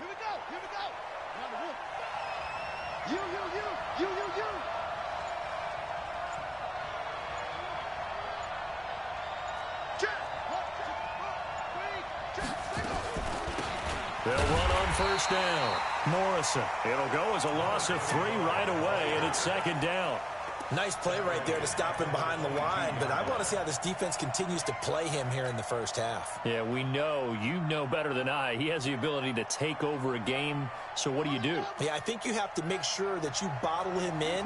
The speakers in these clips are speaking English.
Here we go. Here we go. You. They'll run on first down. Morrison. It'll go as a loss of 3 right away, and it's second down. Nice play right there to stop him behind the line, but I want to see how this defense continues to play him here in the first half. Yeah, we know. You know better than I. He has the ability to take over a game, so what do you do? Yeah, I think you have to make sure that you bottle him in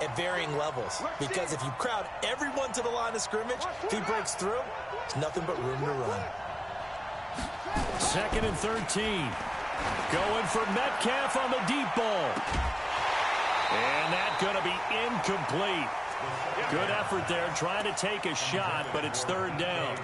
at varying levels, because if you crowd everyone to the line of scrimmage, if he breaks through, it's nothing but room to run. 2nd and 13. Going for Metcalf on the deep ball. And that's going to be incomplete. Good effort there, trying to take a shot, but it's 3rd down.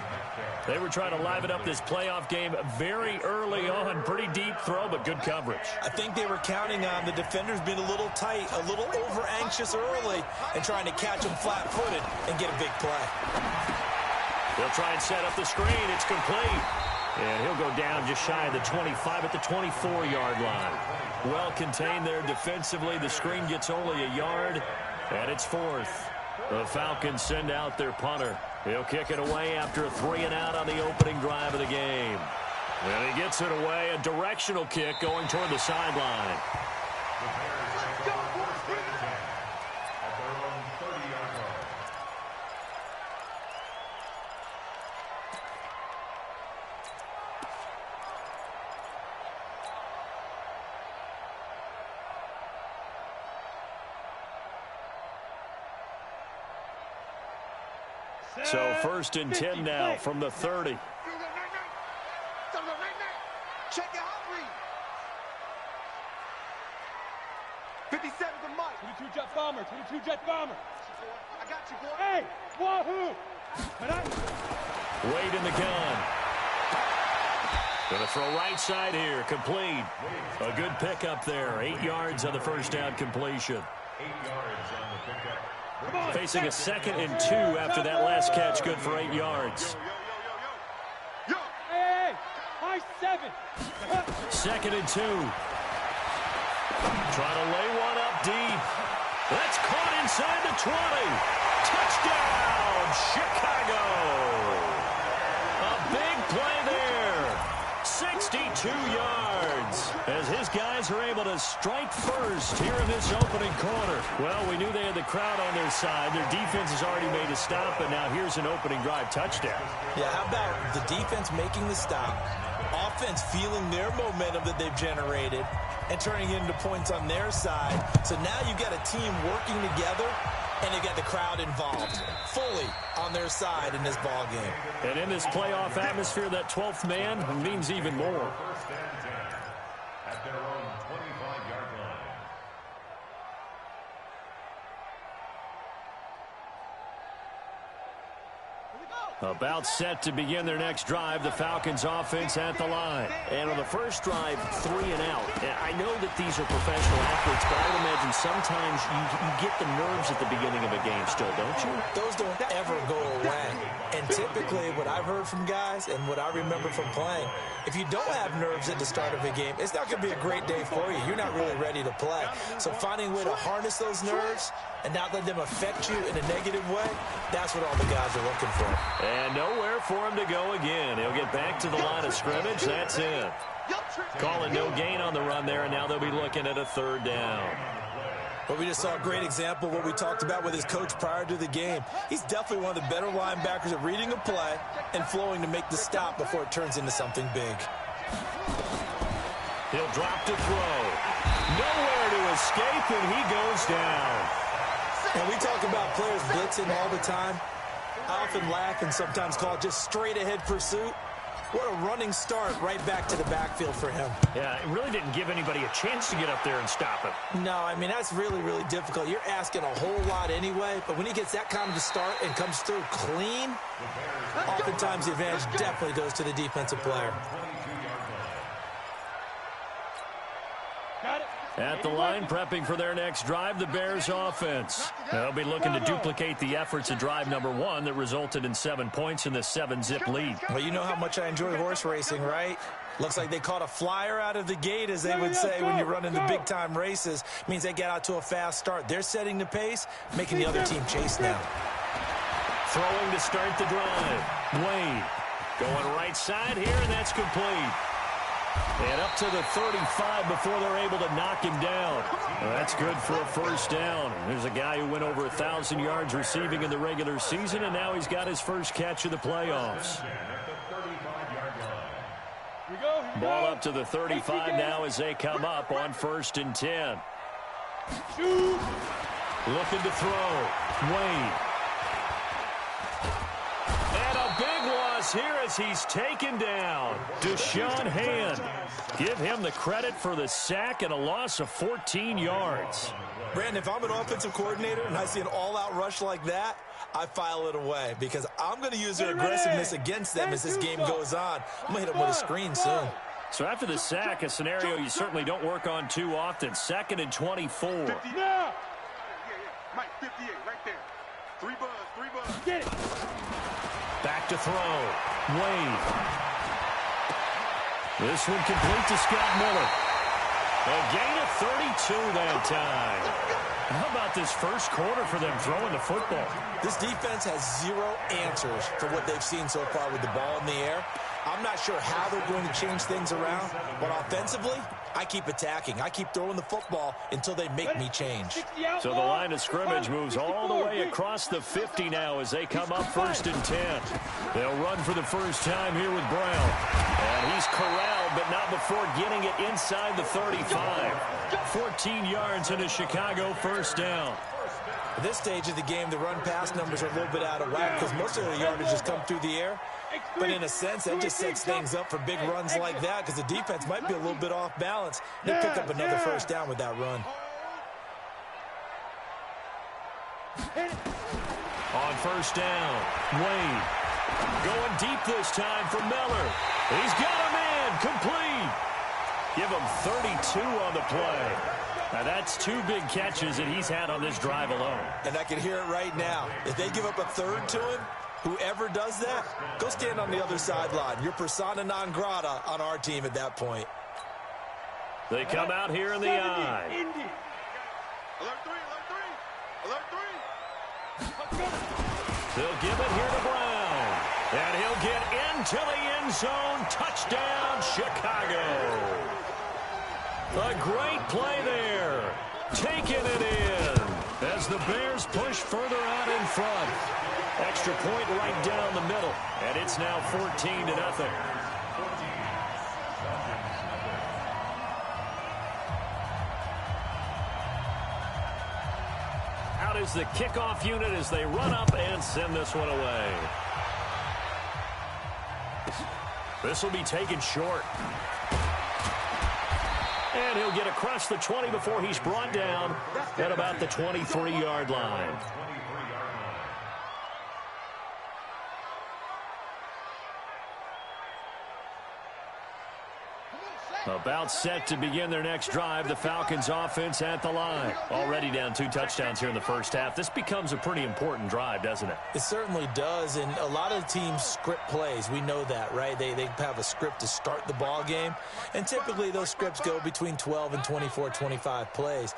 They were trying to liven up this playoff game very early on. Pretty deep throw, but good coverage. I think they were counting on the defenders being a little tight, a little over-anxious early, and trying to catch them flat-footed and get a big play. They'll try and set up the screen. It's complete. And he'll go down just shy of the 25 at the 24-yard line. Well contained there defensively. The screen gets only a yard, and it's 4th. The Falcons send out their punter. He'll kick it away after a 3-and-out on the opening drive of the game. And he gets it away, a directional kick going toward the sideline. So 1st and 10 now from the 30. Check it out, read. 57 the mic. 22 jet bomber, 22 jet bomber. I got you, boy. Hey, wahoo! Wade in the gun. Going to throw right side here, complete. A good pickup there, 8 yards on the first down completion. 8 yards on the pickup. Facing a 2nd and 2 after that last catch, good for 8 yards. Hey, high 7. 2nd and 2. Trying to lay one up deep. That's caught inside the 20. Touchdown, Chicago. A big play there. 62 yards as his guys are able to strike first here in this opening quarter. Well, we knew they had the crowd on their side. Their defense has already made a stop, but now here's an opening drive touchdown. Yeah, how about the defense making the stop, offense feeling their momentum that they've generated, and turning it into points on their side. So now you've got a team working together, and they've got the crowd involved fully on their side in this ball game. And in this playoff atmosphere, that 12th man means even more. At their own 25-yard line. About set to begin their next drive, the Falcons offense at the line. And on the first drive, 3-and-out. I know that these are professional athletes, but I would imagine sometimes you get the nerves at the beginning of a game still, don't you? Those don't ever go away. And typically what I've heard from guys and what I remember from playing, if you don't have nerves at the start of a game, it's not going to be a great day for you. You're not really ready to play. So finding a way to harness those nerves and not let them affect you in a negative way, that's what all the guys are looking for. And nowhere for him to go again. He'll get back to the line of scrimmage. That's it. Calling no gain on the run there, and now they'll be looking at a 3rd down. But we just saw a great example of what we talked about with his coach prior to the game. He's definitely one of the better linebackers at reading a play and flowing to make the stop before it turns into something big. He'll drop to throw. Nowhere to escape, and he goes down. And we talk about players blitzing all the time. I often laugh and sometimes call it just straight-ahead pursuit. What a running start right back to the backfield for him. Yeah, it really didn't give anybody a chance to get up there and stop him. No, I mean, that's really, really difficult. You're asking a whole lot anyway, but when he gets that kind of start and comes through clean, oftentimes the advantage definitely goes to the defensive player. Got it. At the line, prepping for their next drive, the Bears offense. They'll be looking to duplicate the efforts of drive number 1 that resulted in 7 points in the 7-zip lead. Well, you know how much I enjoy horse racing, right? Looks like they caught a flyer out of the gate, as they would say when you run in the big-time races. Means they get out to a fast start. They're setting the pace, making the other team chase now. Throwing to start the drive. Wade going right side here, and that's complete. And up to the 35 before they're able to knock him down. Well, that's good for a first down. There's a guy who went over 1,000 yards receiving in the regular season, and now he's got his first catch of the playoffs. Ball up to the 35 now as they come up on 1st and 10. Looking to throw. Wade. And a big loss here as he's taken down. Deshaun Hand. Give him the credit for the sack and a loss of 14 yards. Brandon, if I'm an offensive coordinator and I see an all-out rush like that, I file it away because I'm going to use their aggressiveness against them as this game goes on. I'm going to hit them with a screen soon. So after the sack, a scenario you certainly don't work on too often. 2nd and 24. Yeah. Mike, 58, right there. 3 buzz. Get it. Back to throw. Wade. This one complete to Scott Miller. A gain of 32 that time. How about this first quarter for them throwing the football? This defense has 0 answers for what they've seen so far with the ball in the air. I'm not sure how they're going to change things around, but offensively, I keep attacking. I keep throwing the football until they make me change. So the line of scrimmage moves all the way across the 50 now as they come up 1st and 10. They'll run for the first time here with Brown. And he's corralled, but not before getting it inside the 35. 14 yards into Chicago, first down. At this stage of the game, the run-pass numbers are a little bit out of whack because most of the yardage has come through the air. But in a sense, that just sets things up for big runs like that because the defense might be a little bit off balance. They pick up another first down with that run. On first down, Wade going deep this time for Miller. He's got him in, complete. Give him 32 on the play. Now that's 2 big catches that he's had on this drive alone. And I can hear it right now. If they give up a third to him, whoever does that, go stand on the other sideline. You're persona non grata on our team at that point. They come out here in the I. Alert 3. They'll give it here to Brown. And he'll get into the end zone. Touchdown, Chicago. A great play there. Taking it in as the Bears push further out in front. Extra point right down the middle. And it's now 14-0. Out is the kickoff unit as they run up and send this one away. This will be taken short. And he'll get across the 20 before he's brought down at about the 23-yard line. About set to begin their next drive. The Falcons offense at the line. Already down 2 touchdowns here in the first half. This becomes a pretty important drive, doesn't it? It certainly does, and a lot of teams script plays. We know that, right? They have a script to start the ball game, and typically those scripts go between 12 and 24, 25 plays.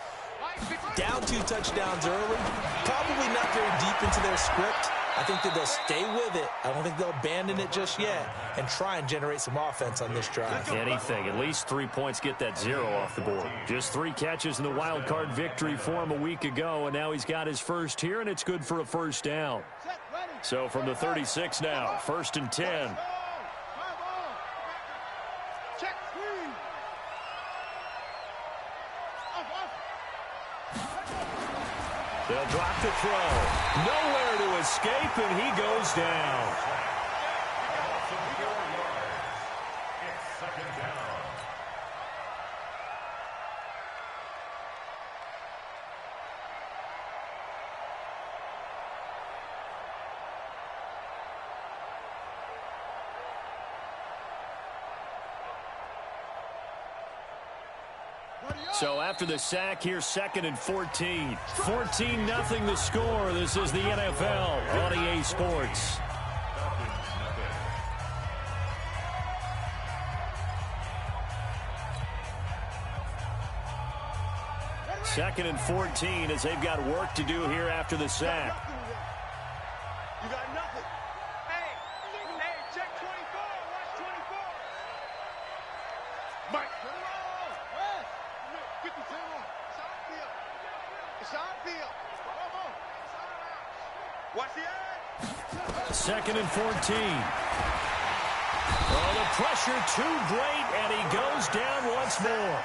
Down 2 touchdowns early, probably not very deep into their script. I think that they'll stay with it. I don't think they'll abandon it just yet and try and generate some offense on this drive. Anything. At least 3 points get that 0 off the board. Just 3 catches in the wild card victory for him a week ago, and now he's got his first here, and it's good for a first down. So from the 36 now, 1st and 10. They'll drop the throw. Nowhere to escape, and he goes down. It's 2nd down. So after the sack, here's 2nd and 14. 14-0 the score. This is the NFL on EA Sports. 2nd and 14 as they've got work to do here after the sack. You got nothing. Hey, check 24. Watch 24. Mike. 50 on. Side field. Watch the edge. 2nd and 14. Oh, the pressure too great, and he goes down once more.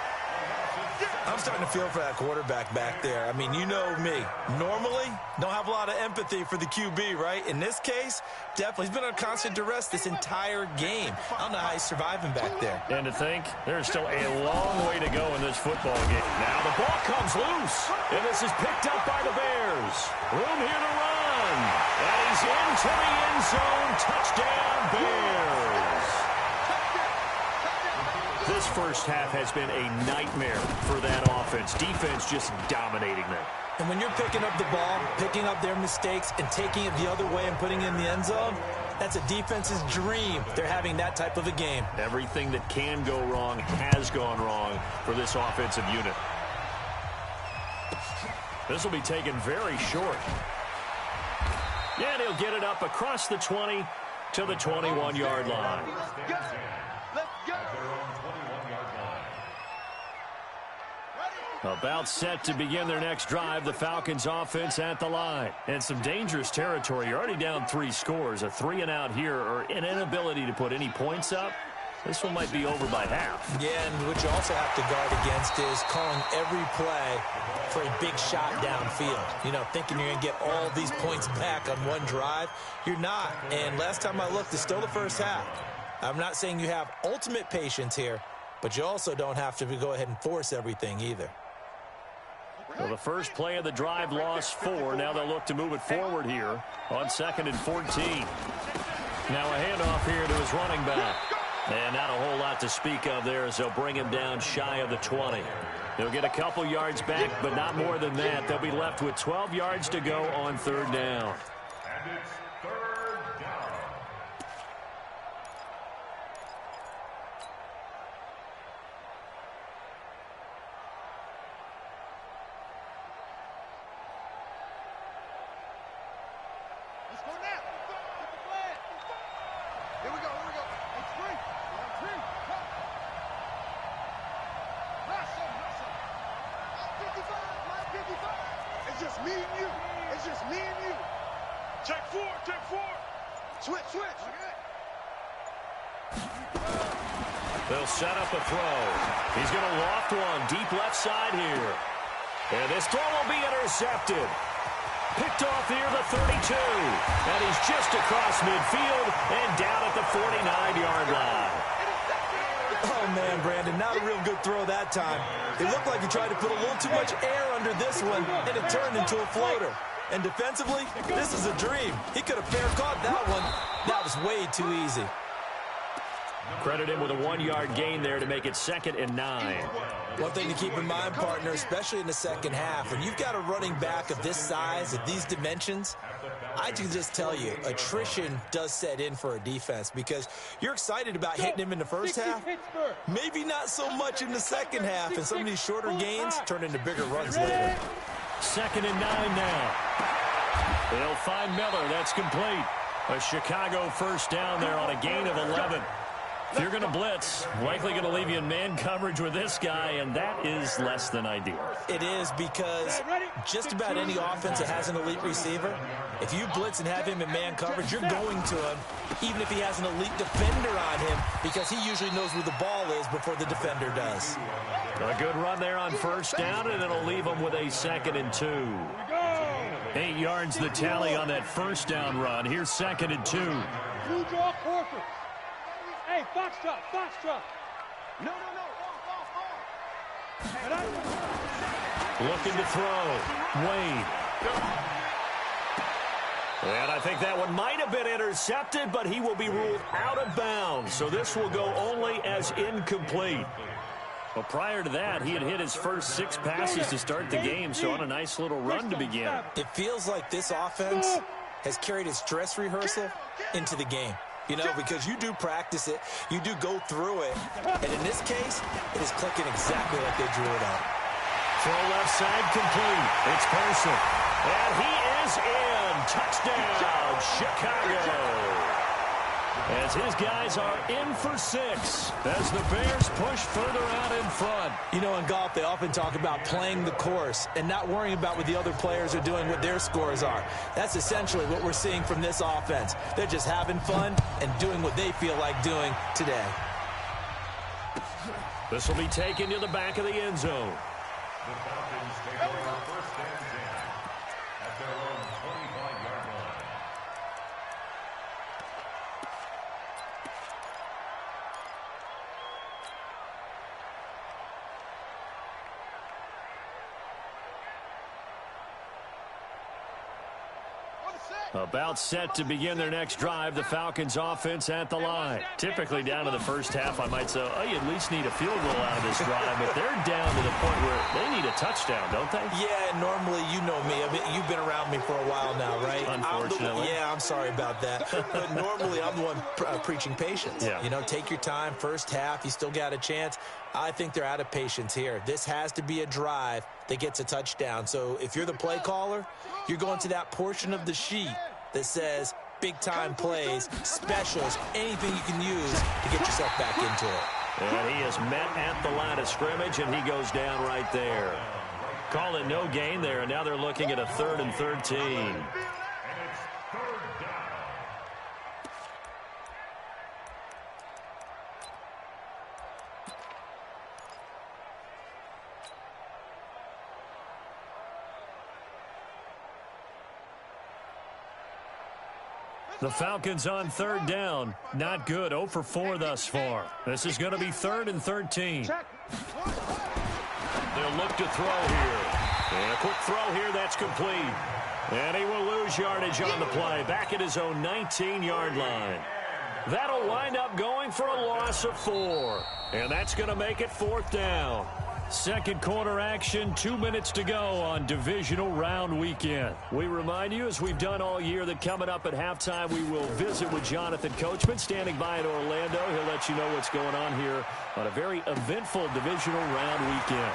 I'm starting to feel for that quarterback back there. I mean, you know me. Normally, don't have a lot of empathy for the QB, right? In this case, definitely. He's been under constant duress this entire game. I don't know how he's surviving back there. And to think, there's still a long way to go in this football game. Now the ball comes loose, and this is picked up by the Bears. Room here to run, and he's into the end zone. Touchdown, Bears. This first half has been a nightmare for that offense. Defense just dominating them. And when you're picking up the ball, picking up their mistakes, and taking it the other way and putting it in the end zone, that's a defense's dream. They're having that type of a game. Everything that can go wrong has gone wrong for this offensive unit. This will be taken very short. Yeah, and he'll get it up across the 20 to the 21-yard line. Let's go. About set to begin their next drive, the Falcons offense at the line. And some dangerous territory. You're already down 3 scores. A 3-and-out here or an inability to put any points up. This one might be over by half. Yeah, and what you also have to guard against is calling every play for a big shot downfield. You know, thinking you're going to get all these points back on one drive. You're not. And last time I looked, it's still the first half. I'm not saying you have ultimate patience here, but you also don't have to go ahead and force everything either. Well, the first play of the drive lost 4. Now they'll look to move it forward here on 2nd and 14. Now a handoff here to his running back. And not a whole lot to speak of there as they'll bring him down shy of the 20. They'll get a couple yards back, but not more than that. They'll be left with 12 yards to go on 3rd down. And it's 3rd down. Let's go now. Here we go. It's free. Russell. 55. It's just me and you. Check 4. Switch. They'll set up a throw. He's going to loft one deep left side here. And this throw will be intercepted. Picked off here the 32. And he's just across midfield and down at the 49-yard line. Oh, man, Brandon, not a real good throw that time. It looked like he tried to put a little too much air under this one, and it turned into a floater. And defensively, this is a dream. He could have fair caught that one. That was way too easy. Credit him with a 1-yard gain there to make it 2nd and 9. One thing to keep in mind, partner, especially in the second half, when you've got a running back of this size, of these dimensions, I can just tell you, attrition does set in for a defense because you're excited about hitting him in the first half, maybe not so much in the second half, and some of these shorter gains turn into bigger runs later. 2nd and 9 now. They'll find Miller. That's complete. A Chicago first down there on a gain of 11. If you're going to blitz, likely going to leave you in man coverage with this guy, and that is less than ideal. It is because just about any offense that has an elite receiver, if you blitz and have him in man coverage, you're going to him, even if he has an elite defender on him, because he usually knows where the ball is before the defender does. A good run there on first down, and it'll leave him with a 2nd and 2. 8 yards the tally on that first down run. Here's 2nd and 2. Blue draw Corford. Hey, Foxtrot. No. Looking to throw. Wade. And I think that one might have been intercepted, but he will be ruled out of bounds. So this will go only as incomplete. Well, prior to that, he had hit his first 6 passes to start the game, so on a nice little run to begin. It feels like this offense has carried its dress rehearsal into the game. You know, because you do practice it, you do go through it, and in this case, it is clicking exactly like they drew it up. Throw left side complete. It's Person. And he is in. Touchdown, Chicago. As his guys are in for 6 as the Bears push further out in front. You know, in golf, they often talk about playing the course and not worrying about what the other players are doing, what their scores are. That's essentially what we're seeing from this offense. They're just having fun and doing what they feel like doing today. This will be taken to the back of the end zone. The Falcons take over first and 10 at their own 25-yard line. About set to begin their next drive, the Falcons offense at the line. Typically down to the first half, I might say, oh, you at least need a field goal out of this drive, but they're down to the point where they need a touchdown, don't they? Yeah, normally, you know me. I mean, you've been around me for a while now, right? Unfortunately. I'm sorry about that. But normally, I'm the one preaching patience. Yeah. You know, take your time. First half, you still got a chance. I think they're out of patience here. This has to be a drive that gets a touchdown. So if you're the play caller, you're going to that portion of the sheet that says big-time plays, specials, anything you can use to get yourself back into it. And he is met at the line of scrimmage, and he goes down right there. Call it no gain there, and now they're looking at a 3rd and 13. The Falcons on 3rd down. Not good. 0 for 4 thus far. This is going to be 3rd and 13. They'll look to throw here. And a quick throw here. That's complete. And he will lose yardage on the play. Back at his own 19-yard line. That'll wind up going for a loss of 4. And that's going to make it 4th down. Second quarter action, 2 minutes to go on divisional round weekend. We remind you, as we've done all year, that coming up at halftime, we will visit with Jonathan Coachman, standing by in Orlando. He'll let you know what's going on here on a very eventful divisional round weekend.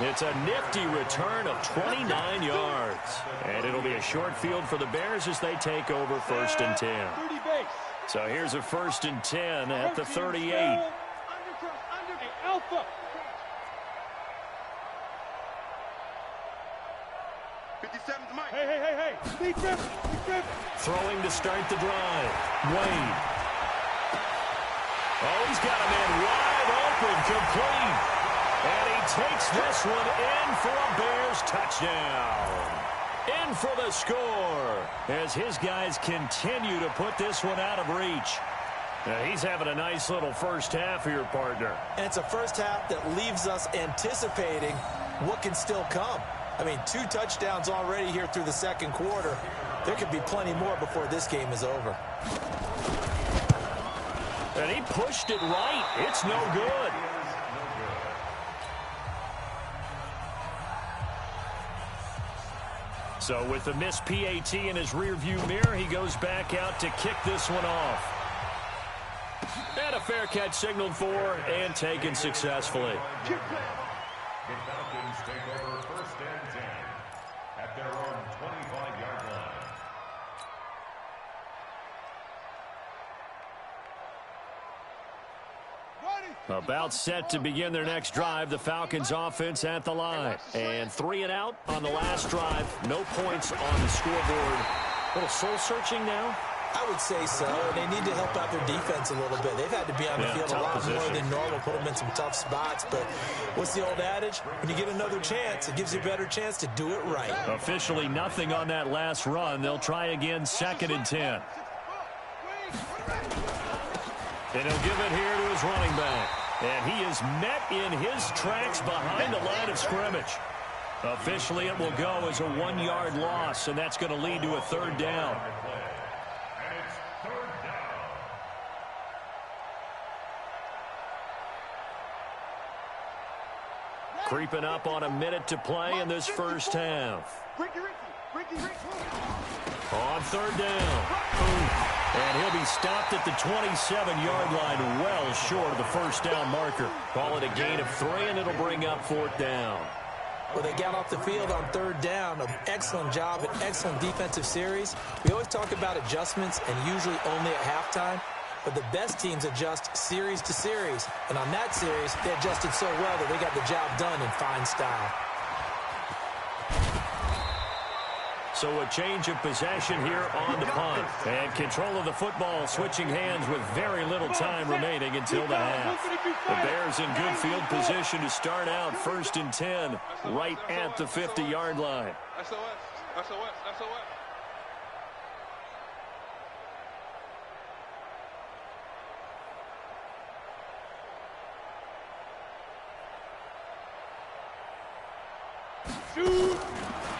It's a nifty return of 29 yards. And it'll be a short field for the Bears as they take over 1st and 10. So here's a 1st and 10 at the 38. Alpha. 57's Mike. Hey. Lee Griffin. Throwing to start the drive. Wade. Oh, he's got a man wide open, complete. And he takes this one in for a Bears touchdown. In for the score as his guys continue to put this one out of reach. Now, he's having a nice little first half here, partner. And it's a first half that leaves us anticipating what can still come. I mean, 2 touchdowns already here through the second quarter. There could be plenty more before this game is over. And he pushed it right. It's no good. So with the missed PAT in his rearview mirror, he goes back out to kick this one off. And a fair catch signaled for and taken successfully. The Falcons take over 1st and 10 at their own 25-yard line. About set to begin their next drive, the Falcons offense at the line. And 3 and out on the last drive. No points on the scoreboard. A little soul-searching now? I would say so. They need to help out their defense a little bit. They've had to be on the field a lot more than normal, put them in some tough spots. But what's the old adage? When you get another chance, it gives you a better chance to do it right. Officially nothing on that last run. They'll try again 2nd and 10. And he'll give it here to his running back. And he is met in his tracks behind the line of scrimmage. Officially, it will go as a 1-yard loss, and that's going to lead to a 3rd down. And it's 3rd down. Creeping up on a minute to play in this first half. On 3rd down. And he'll be He stopped at the 27-yard line, well short of the first down marker. Call it a gain of 3, and it'll bring up 4th down. Well, they got off the field on 3rd down. An excellent job, an excellent defensive series. We always talk about adjustments, and usually only at halftime. But the best teams adjust series to series. And on that series, they adjusted so well that they got the job done in fine style. So a change of possession here on the punt. And control of the football switching hands with very little time remaining until the half. The Bears in good field position to start out 1st and 10 right at the 50-yard line. SOS, SOS, SOS.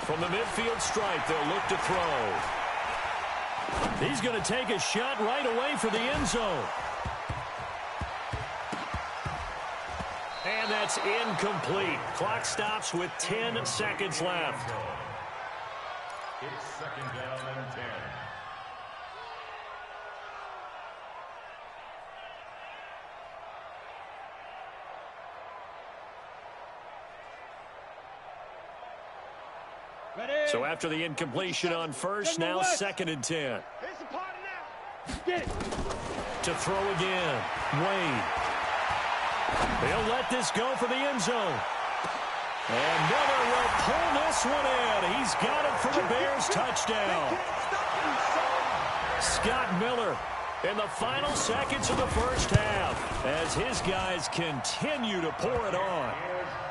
From the midfield stripe, they'll look to throw. He's going to take a shot right away for the end zone. And that's incomplete. Clock stops with 10 seconds left. It's 2nd down and 10. So after the incompletion on first, now 2nd and 10. To throw again. Wade. He'll let this go for the end zone. And Miller will pull this one in. He's got it for the Bears touchdown. Scott Miller in the final seconds of the first half as his guys continue to pour it on.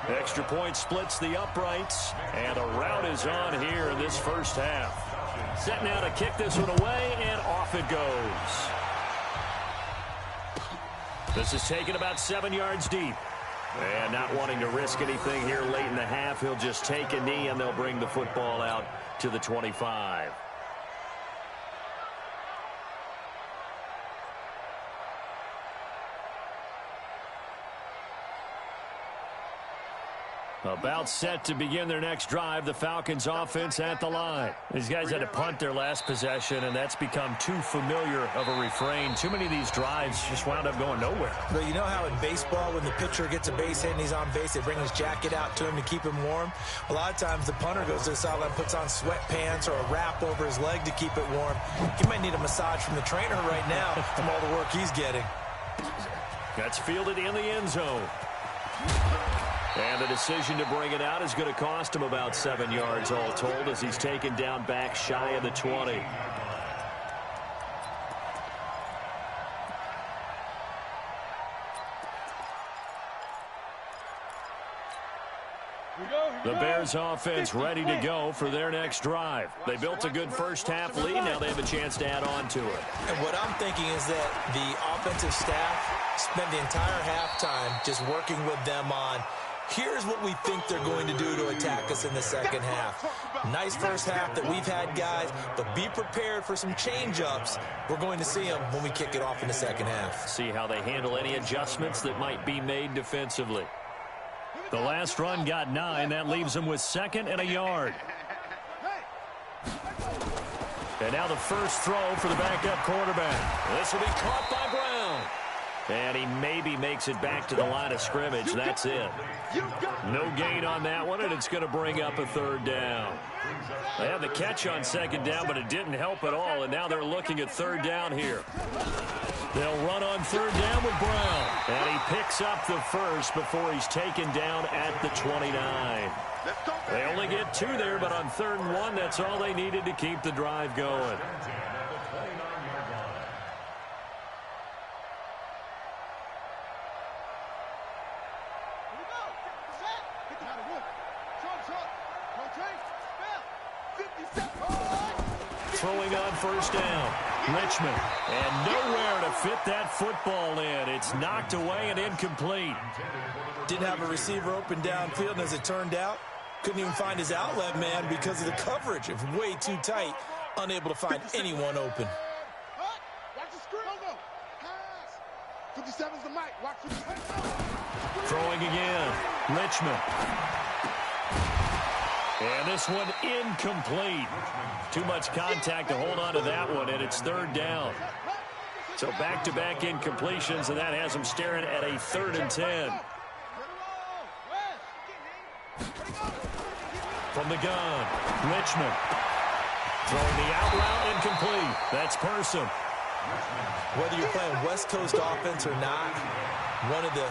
Extra point splits the uprights, and a rout is on here in this first half. Set now to kick this one away, and off it goes. This is taken about 7 yards deep. And not wanting to risk anything here late in the half, he'll just take a knee, and they'll bring the football out to the 25. About set to begin their next drive, the Falcons offense at the line. These guys had to punt their last possession, and that's become too familiar of a refrain. Too many of these drives just wound up going nowhere. But you know how in baseball, when the pitcher gets a base hit and he's on base, they bring his jacket out to him to keep him warm? A lot of times the punter goes to the sideline, puts on sweatpants or a wrap over his leg to keep it warm. He might need a massage from the trainer right now from all the work he's getting. That's fielded in the end zone. And the decision to bring it out is going to cost him about 7 yards all told as he's taken down back shy of the 20. The Bears offense ready to go for their next drive. They built a good first half lead. Now they have a chance to add on to it. And what I'm thinking is that the offensive staff spent the entire halftime just working with them on, here's what we think they're going to do to attack us in the second half. Nice first half that we've had, guys, but be prepared for some change-ups. We're going to see them when we kick it off in the second half. See how they handle any adjustments that might be made defensively. The last run got 9. That leaves them with 2nd and a yard. And now the first throw for the backup quarterback. This will be caught by Brown. And he maybe makes it back to the line of scrimmage. That's it. No gain on that one, and it's going to bring up a 3rd down. They had the catch on 2nd down, but it didn't help at all, and now they're looking at 3rd down here. They'll run on 3rd down with Brown. And he picks up the first before he's taken down at the 29. They only get 2 there, but on 3rd and 1, that's all they needed to keep the drive going. Throwing on 1st down. Richmond. And nowhere to fit that football in. It's knocked away and incomplete. Didn't have a receiver open downfield, and as it turned out, couldn't even find his outlet man because of the coverage. It was way too tight. Unable to find anyone open. Throwing again. Richmond. And this one incomplete. Too much contact to hold on to that one, and it's 3rd down. So back-to-back incompletions, and that has them staring at a 3rd and 10. From the gun, Richmond. Throwing the out route incomplete. That's Person. Whether you're playing West Coast offense or not, one of the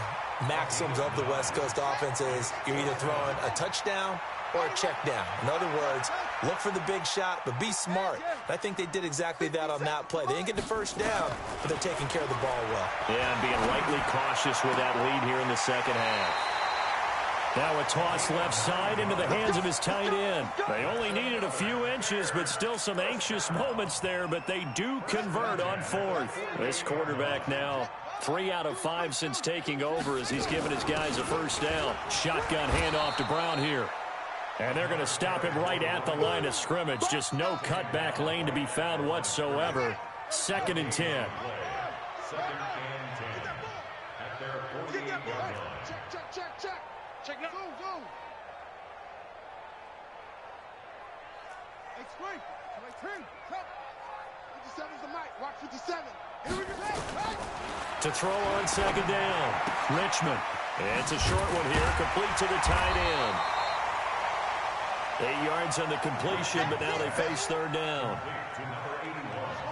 maxims of the West Coast offense is you're either throwing a touchdown or a check down. In other words, look for the big shot, but be smart. I think they did exactly that on that play. They didn't get the first down, but they're taking care of the ball well. Yeah, and being lightly cautious with that lead here in the second half. Now a toss left side into the hands of his tight end. They only needed a few inches, but still some anxious moments there, but they do convert on 4th. This quarterback now 3 out of 5 since taking over as he's given his guys a first down. Shotgun handoff to Brown here. And they're going to stop him right at the line of scrimmage. Just no cutback lane to be found whatsoever. 2nd and 10. 2nd and 10 at their 48-yard line. Check now. Go. Hey, screen. 57's the mic. Watch 57. Here we go. To throw on 2nd down. Richmond. It's a short one here. Complete to the tight end. 8 yards on the completion, but now they face 3rd down.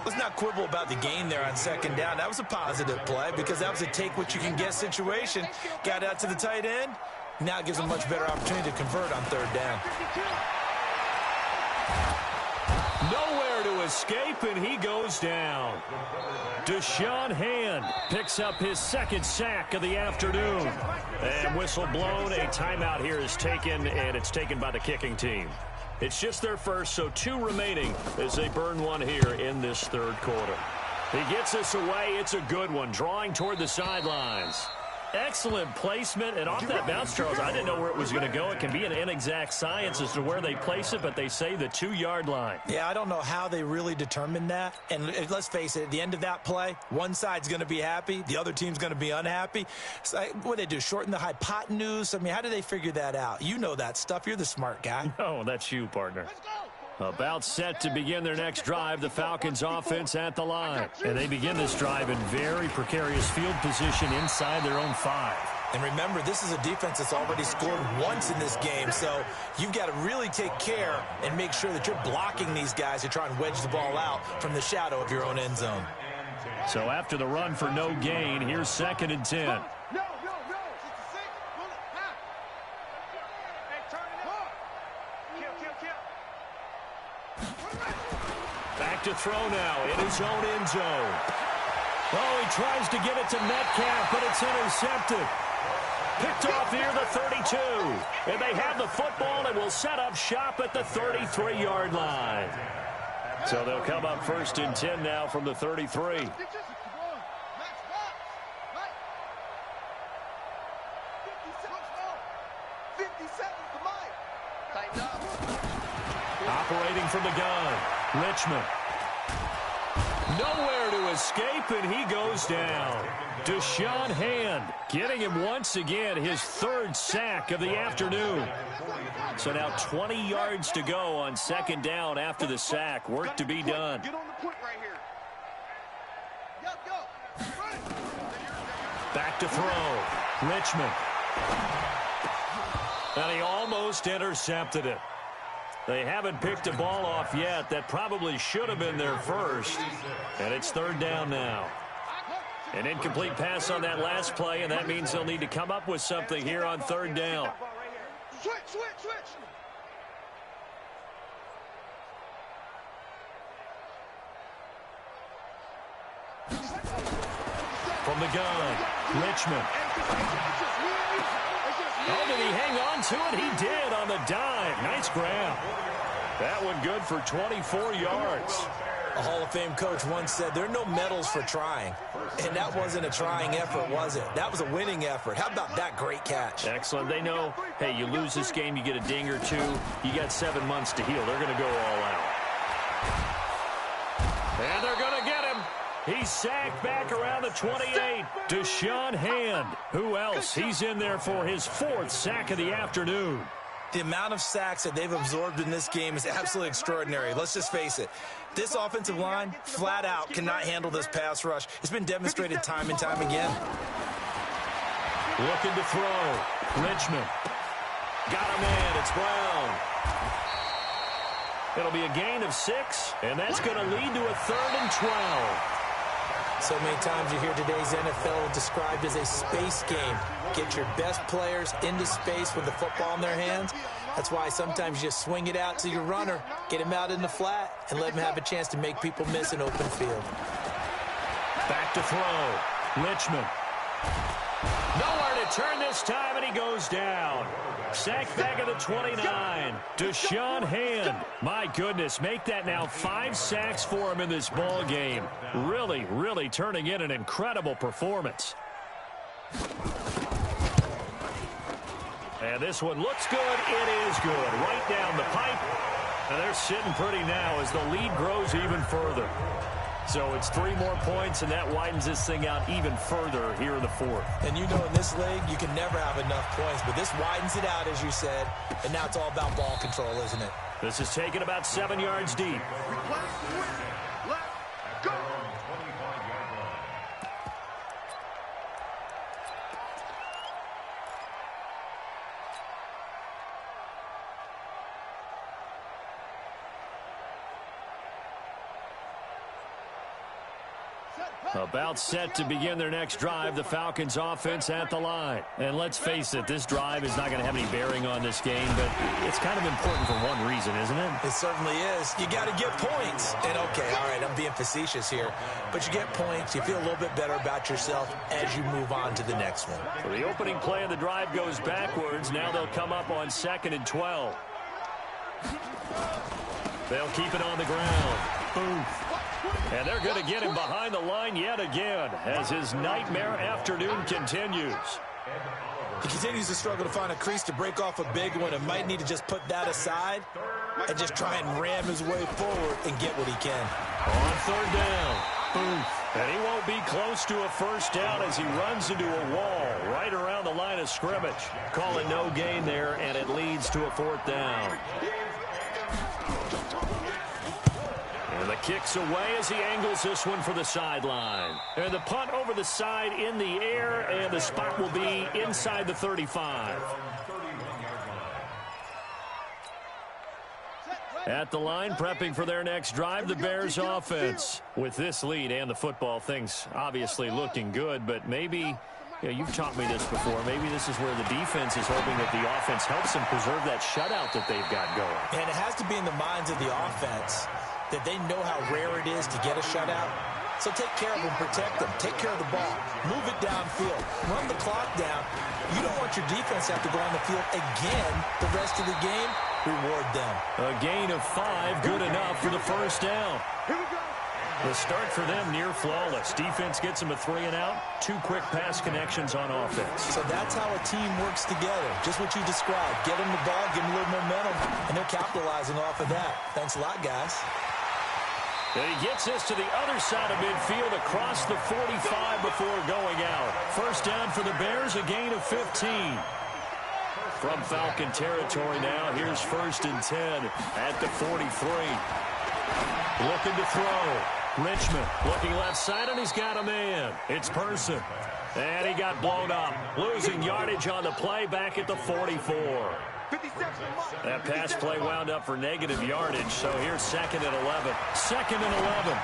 Let's not quibble about the gain there on 2nd down. That was a positive play because that was a take-what-you-can-get situation. Got out to the tight end. Now it gives them a much better opportunity to convert on 3rd down. Nowhere to escape, and he goes down. Deshaun Hand picks up his 2nd sack of the afternoon. And whistle blown. A timeout here is taken, and it's taken by the kicking team. It's just their first, so 2 remaining as they burn one here in this 3rd quarter. He gets us away. It's a good one, drawing toward the sidelines. Excellent placement, and off that bounce, Charles, I didn't know where it was going to go. It can be an inexact science as to where they place it, but they say the 2-yard line. Yeah, I don't know how they really determined that. And let's face it, at the end of that play, one side's going to be happy, the other team's going to be unhappy. So, what do they do, shorten the hypotenuse? I mean, how do they figure that out? You know that stuff. You're the smart guy. Oh, that's you, partner. About set to begin their next drive, the Falcons offense at the line. And they begin this drive in very precarious field position inside their own 5. And remember, this is a defense that's already scored once in this game, so you've got to really take care and make sure that you're blocking these guys who try and wedge the ball out from the shadow of your own end zone. So after the run for no gain, here's 2nd and 10. Back to throw now in his own end zone. Oh, he tries to get it to Metcalf, but it's intercepted. Picked off here, the 32. And they have the football and will set up shop at the 33-yard line. So they'll come up 1st and 10 now from the 33. Operating from the gun, Richmond. Nowhere to escape, and he goes down. Deshaun Hand getting him once again, his 3rd sack of the afternoon. So now 20 yards to go on 2nd down after the sack. Work to be done. Get on the quick right here. Back to throw, Richmond. And he almost intercepted it. They haven't picked a ball off yet. That probably should have been their first. And it's 3rd down now. An incomplete pass on that last play, and that means they'll need to come up with something here on 3rd down. Switch. From the gun, Richmond. Oh, did he hang on to it? He did on the dive. Nice grab. That one good for 24 yards. A Hall of Fame coach once said, there are no medals for trying. And that wasn't a trying effort, was it? That was a winning effort. How about that great catch? Excellent. They know, hey, you lose this game, you get a ding or 2. You got 7 months to heal. They're going to go all out. And they're going to get him. He's sacked back around the 28. Deshaun Hand. Who else? He's in there for his 4th sack of the afternoon. The amount of sacks that they've absorbed in this game is absolutely extraordinary. Let's just face it. This offensive line, flat out, cannot handle this pass rush. It's been demonstrated time and time again. Looking to throw. Richmond. Got a man. It's Brown. It'll be a gain of 6, and that's going to lead to a 3rd and 12. So many times you hear today's NFL described as a space game. Get your best players into space with the football in their hands. That's why sometimes you just swing it out to your runner, get him out in the flat, and let him have a chance to make people miss an open field. Back to throw. Richmond. Nowhere to turn this time, and he goes down. Sack back at the 29. Deshaun Hand. My goodness, make that now 5 sacks for him in this ball game. Really, really turning in an incredible performance. And this one looks good. It is good. Right down the pipe. And they're sitting pretty now as the lead grows even further. So it's 3 more points, and that widens this thing out even further here in the 4th. And you know in this league, you can never have enough points, but this widens it out, as you said, and now it's all about ball control, isn't it? This is taken about 7 yards deep. Let's go. About set to begin their next drive, the Falcons offense at the line. And let's face it, this drive is not going to have any bearing on this game, but it's kind of important for one reason, isn't it? It certainly is. You got to get points. And okay, all right, I'm being facetious here, but you get points, you feel a little bit better about yourself as you move on to the next one. So the opening play of the drive goes backwards. Now they'll come up on 2nd and 12. They'll keep it on the ground. Boom. And they're going to get him behind the line yet again as his nightmare afternoon continues. He continues to struggle to find a crease to break off a big one and might need to just put that aside and just try and ram his way forward and get what he can. On 3rd down. Boom. And he won't be close to a 1st down as he runs into a wall right around the line of scrimmage. Call it no gain there, and it leads to a 4th down. And the kick's away as he angles this one for the sideline. And the punt over the side in the air, and the spot will be inside the 35. At the line, prepping for their next drive, the Bears offense. With this lead and the football, things obviously looking good, but maybe, you've taught me this before, maybe this is where the defense is hoping that the offense helps them preserve that shutout that they've got going. And it has to be in the minds of the offense that they know how rare it is to get a shutout. So take care of them, protect them, take care of the ball, move it downfield, run the clock down. You don't want your defense to have to go on the field again the rest of the game. Reward them. A gain of 5, good enough for the 1st down. Here we go. The start for them near flawless. Defense gets them a 3 and out. 2 quick pass connections on offense. So that's how a team works together. Just what you described. Get them the ball, give them a little momentum, and they're capitalizing off of that. Thanks a lot, guys. And he gets this to the other side of midfield across the 45 before going out. 1st down for the Bears, a gain of 15. From Falcon territory now, here's 1st and 10 at the 43. Looking to throw. Richmond looking left side, and he's got a man. It's Person. And he got blown up. Losing yardage on the play back at the 44. That pass play wound up for negative yardage, so here's 2nd and 11. 2nd and 11.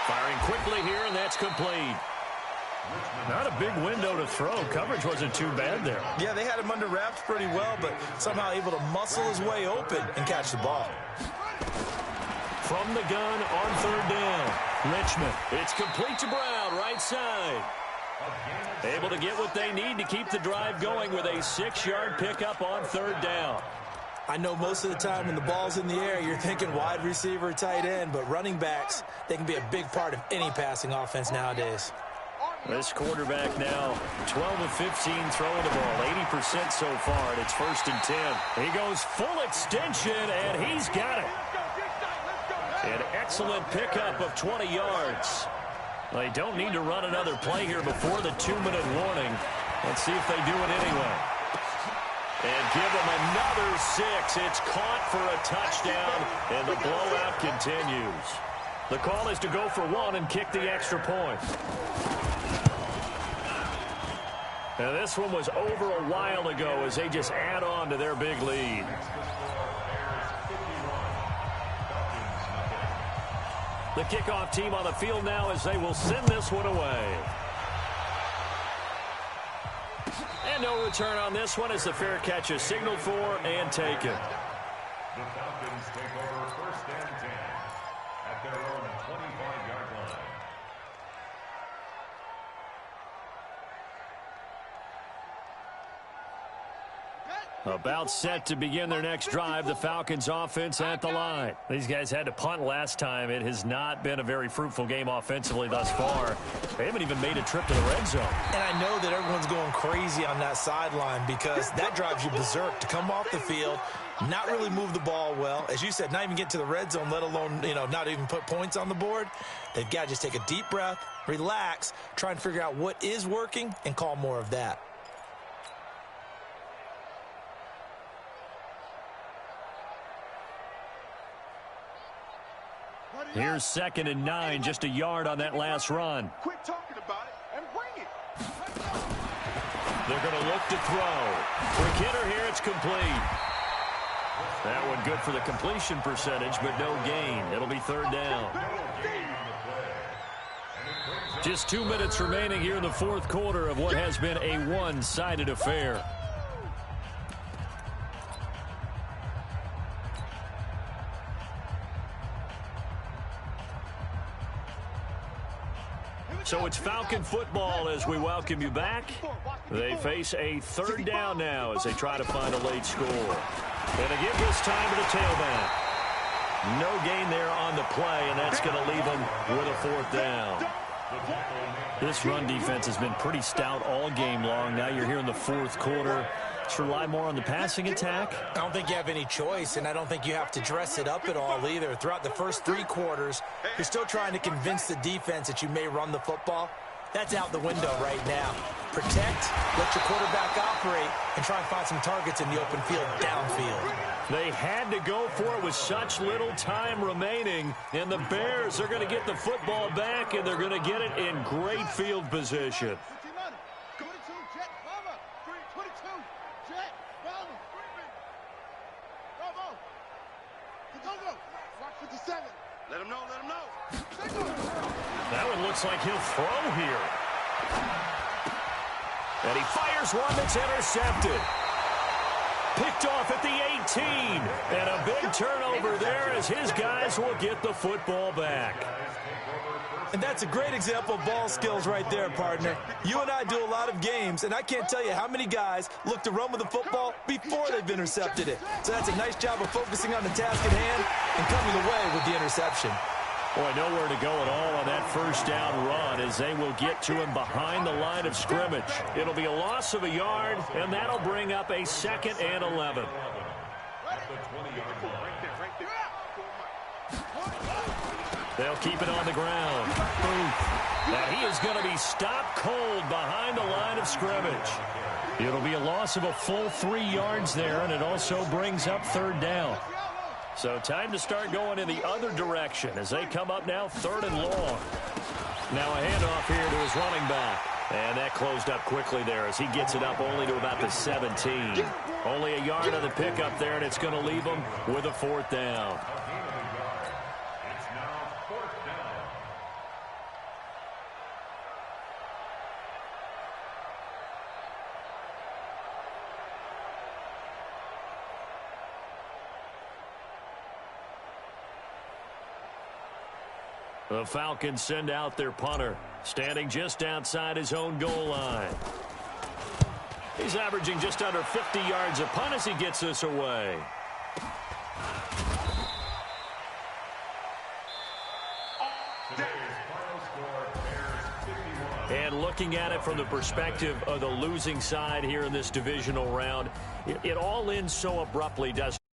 Firing quickly here, and that's complete. Not a big window to throw. Coverage wasn't too bad there. Yeah, they had him under wraps pretty well, but somehow able to muscle his way open and catch the ball. From the gun on 3rd down. Richmond. It's complete to Brown, right side. Able to get what they need to keep the drive going with a 6-yard pickup on 3rd down. I know most of the time when the ball's in the air, you're thinking wide receiver, tight end, but running backs, they can be a big part of any passing offense nowadays. This quarterback now 12 of 15 throwing the ball, 80% so far, and it's 1st and 10. He goes full extension, and he's got it. An excellent pickup of 20 yards. They don't need to run another play here before the 2-minute warning. Let's see if they do it anyway. And give them another 6. It's caught for a touchdown, and the blowout continues. The call is to go for 1 and kick the extra point. Now this one was over a while ago as they just add on to their big lead. The kickoff team on the field now as they will send this one away. And no return on this one as the fair catch is signaled for and taken. The Falcons take over 1st and 10 at their own 25-yard line. About set to begin their next drive, the Falcons offense at the line. These guys had to punt last time. It has not been a very fruitful game offensively thus far. They haven't even made a trip to the red zone. And I know that everyone's going crazy on that sideline because that drives you berserk to come off the field, not really move the ball well. As you said, not even get to the red zone, let alone, not even put points on the board. They've got to just take a deep breath, relax, try and figure out what is working and call more of that. Here's 2nd and 9, just a yard on that last run. Quit talking about it and bring it. They're going to look to throw. For Kidder here, it's complete. That one good for the completion percentage, but no gain. It'll be 3rd down. Just 2 minutes remaining here in the 4th quarter of what has been a one-sided affair. So it's Falcon football as we welcome you back. They face a 3rd down now as they try to find a late score. And they give this time to the tailback. No gain there on the play, and that's going to leave them with a 4th down. This run defense has been pretty stout all game long. Now you're here in the 4th quarter. Let's rely more on the passing attack. I don't think you have any choice, and I don't think you have to dress it up at all either. Throughout the first 3 quarters, you're still trying to convince the defense that you may run the football. That's out the window right now. Protect, let your quarterback operate, and try and find some targets in the open field downfield. They had to go for it with such little time remaining, and the Bears are going to get the football back, and they're going to get it in great field position. Let him know, let him know. That one looks like he'll throw here. And he fires one that's intercepted. Picked off at the 18. And a big turnover there as his guys will get the football back. And that's a great example of ball skills right there, partner. You and I do a lot of games, and I can't tell you how many guys look to run with the football before they've intercepted it. So that's a nice job of focusing on the task at hand and coming away with the interception. Boy, nowhere to go at all on that 1st down run as they will get to him behind the line of scrimmage. It'll be a loss of a yard, and that'll bring up a 2nd and 11. They'll keep it on the ground. Now he is going to be stopped cold behind the line of scrimmage. It'll be a loss of a full 3 yards there, and it also brings up 3rd down. So time to start going in the other direction as they come up now 3rd and long. Now a handoff here to his running back. And that closed up quickly there as he gets it up only to about the 17. Only a yard on the pickup there, and it's going to leave him with a 4th down. The Falcons send out their punter, standing just outside his own goal line. He's averaging just under 50 yards a punt as he gets this away. And looking at it from the perspective of the losing side here in this divisional round, it all ends so abruptly, doesn't it?